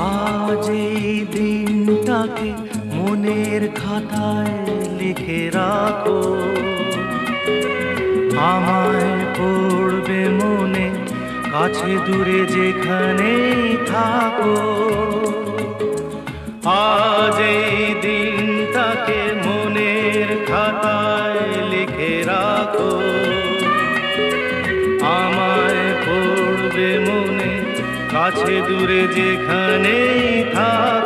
আজ এই দিনটাকে মনের খাতায় লিখে রাখো, আমায় পড়বে মনে কাছে দূরে যেখানেই থাকো। আজ এই দিনটাকে মনের খাতায় লিখে রাখো, আমায় পড়বে মনে কাছে দূরে যেখানেই থাকো।